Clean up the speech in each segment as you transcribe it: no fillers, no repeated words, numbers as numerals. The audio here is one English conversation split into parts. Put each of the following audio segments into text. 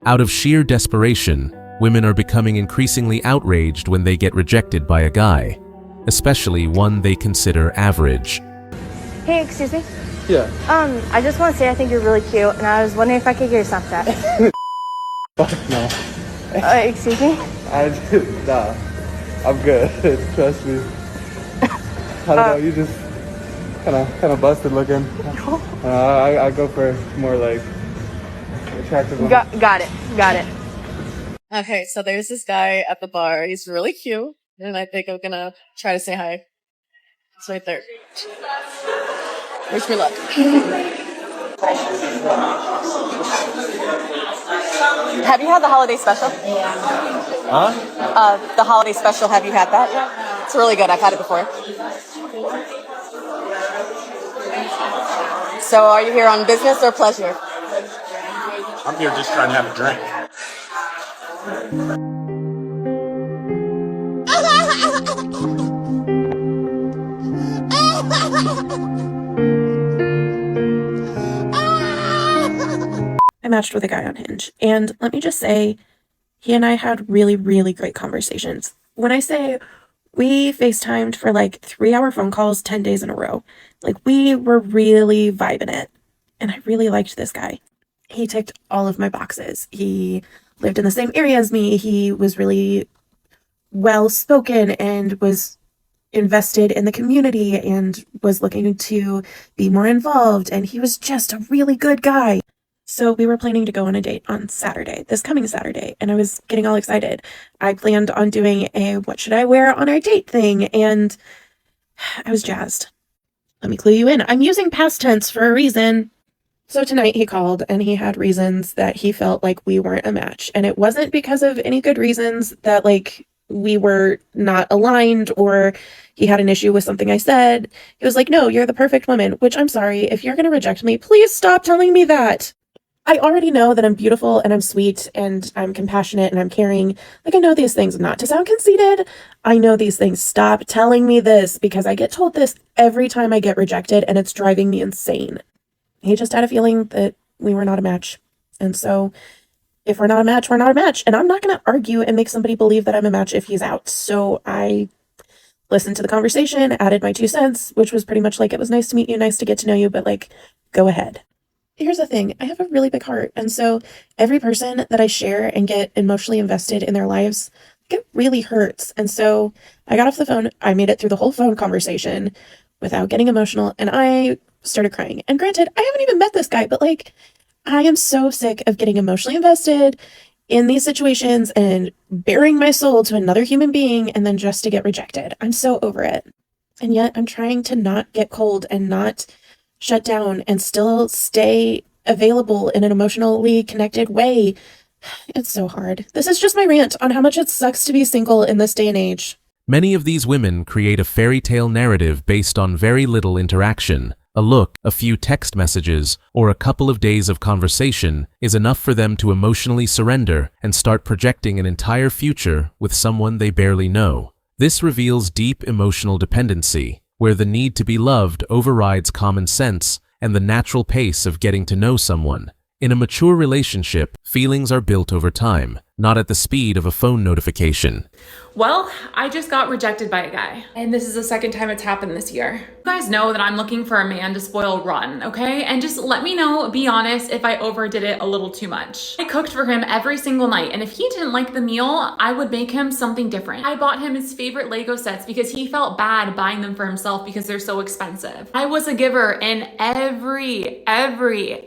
Out of sheer desperation, women are becoming increasingly outraged when they get rejected by a guy, especially one they consider average. Hey, excuse me? Yeah. I just want to say I think you're really cute, and I was wondering if I could get your Snapchat. Fuck no. Excuse me? Nah. I'm good. Trust me. I don't know, you just kind of busted looking. I go for more like attractive ones. Got it. Okay, so there's this guy at the bar. He's really cute, and I think I'm gonna try to say hi. It's right there. Wish me luck. Have you had the holiday special? Huh? The holiday special, have you had that? It's really good. I've had it before. So are you here on business or pleasure? I'm here just trying to have a drink. I matched with a guy on Hinge, and let me just say, he and I had really, really great conversations. When I say we FaceTimed for like 3-hour phone calls 10 days in a row, like we were really vibing it, and I really liked this guy. He ticked all of my boxes. He lived in the same area as me. He was really well-spoken and was invested in the community and was looking to be more involved, and he was just a really good guy. So we were planning to go on a date on Saturday, this coming Saturday, and I was getting all excited. I planned on doing a what should I wear on our date thing, and I was jazzed. Let me clue you in. I'm using past tense for a reason. So tonight he called and he had reasons that he felt like we weren't a match. And it wasn't because of any good reasons that like we were not aligned or he had an issue with something I said. He was like, no, you're the perfect woman, which I'm sorry. If you're going to reject me, please stop telling me that. I already know that I'm beautiful and I'm sweet and I'm compassionate and I'm caring. Like, I know these things, not to sound conceited. I know these things. Stop telling me this, because I get told this every time I get rejected and it's driving me insane. He just had a feeling that we were not a match. And so if we're not a match, we're not a match. And I'm not going to argue and make somebody believe that I'm a match if he's out. So I listened to the conversation, added my 2 cents, which was pretty much like, it was nice to meet you, nice to get to know you, but like, go ahead. Here's the thing. I have a really big heart. And so every person that I share and get emotionally invested in their lives, it really hurts. And so I got off the phone. I made it through the whole phone conversation without getting emotional. And I started crying. And granted, I haven't even met this guy, but like, I am so sick of getting emotionally invested in these situations and bearing my soul to another human being and then just to get rejected. I'm so over it. And yet I'm trying to not get cold and not shut down and still stay available in an emotionally connected way. It's so hard. This is just my rant on how much it sucks to be single in this day and age. Many of these women create a fairy tale narrative based on very little interaction. A look, a few text messages, or a couple of days of conversation is enough for them to emotionally surrender and start projecting an entire future with someone they barely know. This reveals deep emotional dependency, where the need to be loved overrides common sense and the natural pace of getting to know someone. In a mature relationship, feelings are built over time, not at the speed of a phone notification. Well, I just got rejected by a guy, and this is the second time it's happened this year. You guys know that I'm looking for a man to spoil rotten, okay? And just let me know, be honest, if I overdid it a little too much. I cooked for him every single night, and if he didn't like the meal, I would make him something different. I bought him his favorite Lego sets because he felt bad buying them for himself because they're so expensive. I was a giver in every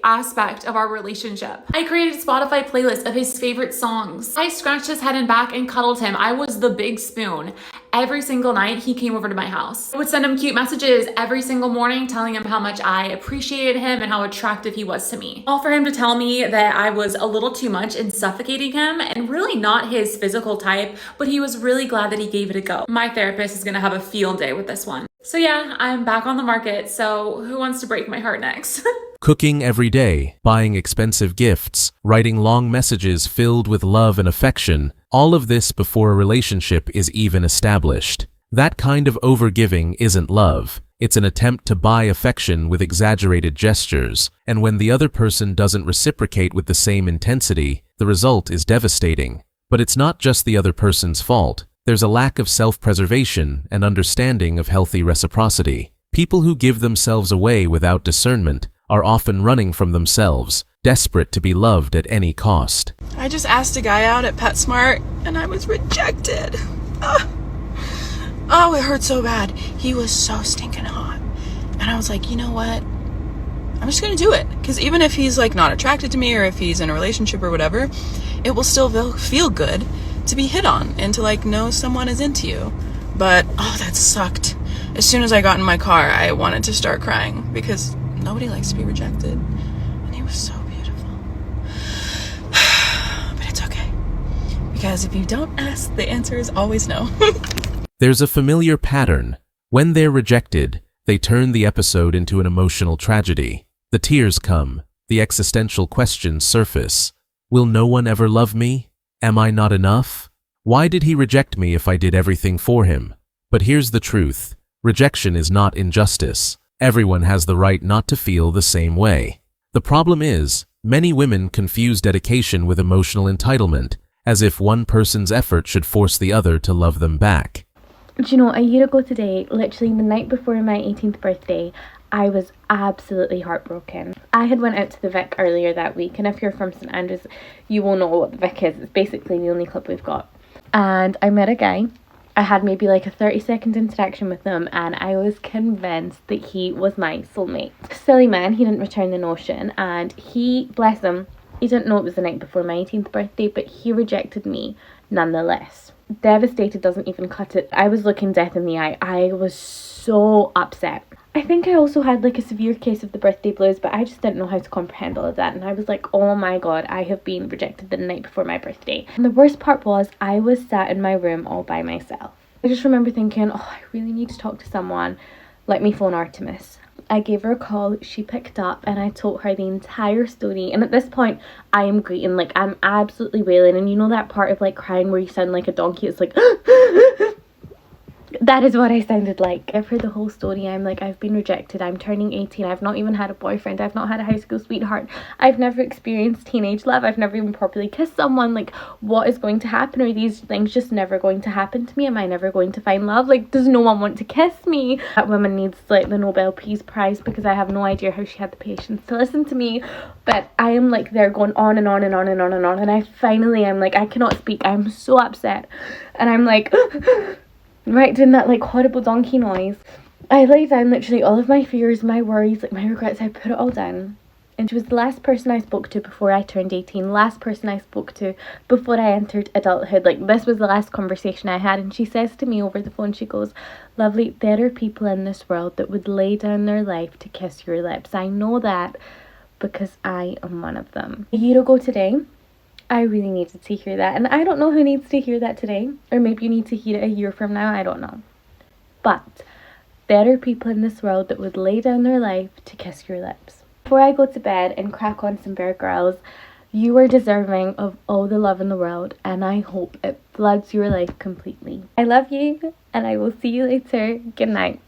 aspect of our relationship. I created a Spotify playlist of his favorite songs. I scratched his head and back and cuddled him. I was the big spoon. Every single night he came over to my house. I would send him cute messages every single morning telling him how much I appreciated him and how attractive he was to me. All for him to tell me that I was a little too much in suffocating him and really not his physical type, but he was really glad that he gave it a go. My therapist is gonna have a field day with this one. So yeah, I'm back on the market, so who wants to break my heart next? Cooking every day, buying expensive gifts, writing long messages filled with love and affection, all of this before a relationship is even established. That kind of overgiving isn't love. It's an attempt to buy affection with exaggerated gestures, and when the other person doesn't reciprocate with the same intensity, the result is devastating. But it's not just the other person's fault. There's a lack of self-preservation and understanding of healthy reciprocity. People who give themselves away without discernment are often running from themselves, desperate to be loved at any cost. I just asked a guy out at PetSmart and I was rejected. Oh, it hurt so bad. He was so stinking hot. And I was like, you know what? I'm just gonna do it. Because even if he's like not attracted to me or if he's in a relationship or whatever, it will still feel good to be hit on and to like know someone is into you. But, oh, that sucked. As soon as I got in my car, I wanted to start crying because nobody likes to be rejected. And he was so beautiful. But it's okay. Because if you don't ask, the answer is always no. There's a familiar pattern. When they're rejected, they turn the episode into an emotional tragedy. The tears come, the existential questions surface. Will no one ever love me? Am I not enough? Why did he reject me if I did everything for him? But here's the truth. Rejection is not injustice. Everyone has the right not to feel the same way. The problem is, many women confuse dedication with emotional entitlement, as if one person's effort should force the other to love them back. Do you know, a year ago today, literally the night before my 18th birthday, I was absolutely heartbroken. I had went out to the Vic earlier that week, and if you're from St Andrews, you will know what the Vic is. It's basically the only club we've got. And I met a guy. I had maybe like a 30-second interaction with him, and I was convinced that he was my soulmate. Silly man, he didn't return the notion, and he, bless him, he didn't know it was the night before my 18th birthday, but he rejected me nonetheless. Devastated doesn't even cut it. I was looking death in the eye. I was so upset. I think I also had like a severe case of the birthday blues, but I just didn't know how to comprehend all of that. And I was like, oh my god, I have been rejected the night before my birthday. And the worst part was, I was sat in my room all by myself. I just remember thinking, oh, I really need to talk to someone. Let me phone Artemis. I gave her a call, she picked up, and I told her the entire story. And at this point, I am greeting, like, I'm absolutely wailing. And you know that part of, like, crying where you sound like a donkey? It's like, that is what I sounded like. I've heard the whole story. I'm like, I've been rejected. I'm turning 18. I've not even had a boyfriend. I've not had a high school sweetheart. I've never experienced teenage love. I've never even properly kissed someone. Like, what is going to happen? Are these things just never going to happen to me? Am I never going to find love? Like, does no one want to kiss me? That woman needs, like, the Nobel Peace Prize, because I have no idea how she had the patience to listen to me. But I am, like, there going on and on and on and on and on. And I finally am like, I cannot speak. I'm so upset. And I'm like... right, doing that like horrible donkey noise. I laid down literally all of my fears, my worries, like my regrets. I put it all down. And she was the last person I spoke to before I turned 18, last person I spoke to before I entered adulthood. Like, this was the last conversation I had. And she says to me over the phone, she goes, "Lovely, there are people in this world that would lay down their life to kiss your lips. I know that because I am one of them." A year ago today, I really needed to hear that. And I don't know who needs to hear that today. Or maybe you need to hear it a year from now. I don't know. But there are people in this world that would lay down their life to kiss your lips. Before I go to bed and crack on some Bear Grylls, you are deserving of all the love in the world. And I hope it floods your life completely. I love you. And I will see you later. Good night.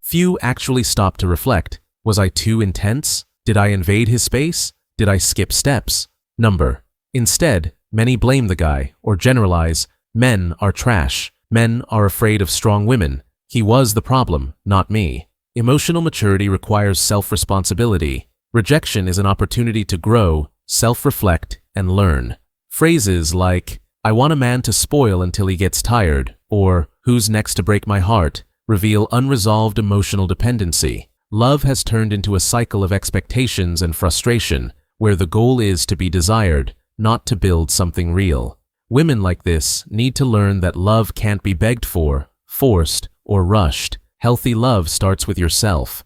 Few actually stop to reflect. Was I too intense? Did I invade his space? Did I skip steps? Number. Instead, many blame the guy, or generalize, men are trash. Men are afraid of strong women. He was the problem, not me. Emotional maturity requires self-responsibility. Rejection is an opportunity to grow, self-reflect, and learn. Phrases like, "I want a man to spoil until he gets tired," or "Who's next to break my heart?" reveal unresolved emotional dependency. Love has turned into a cycle of expectations and frustration, where the goal is to be desired, not to build something real. Women like this need to learn that love can't be begged for, forced, or rushed. Healthy love starts with yourself.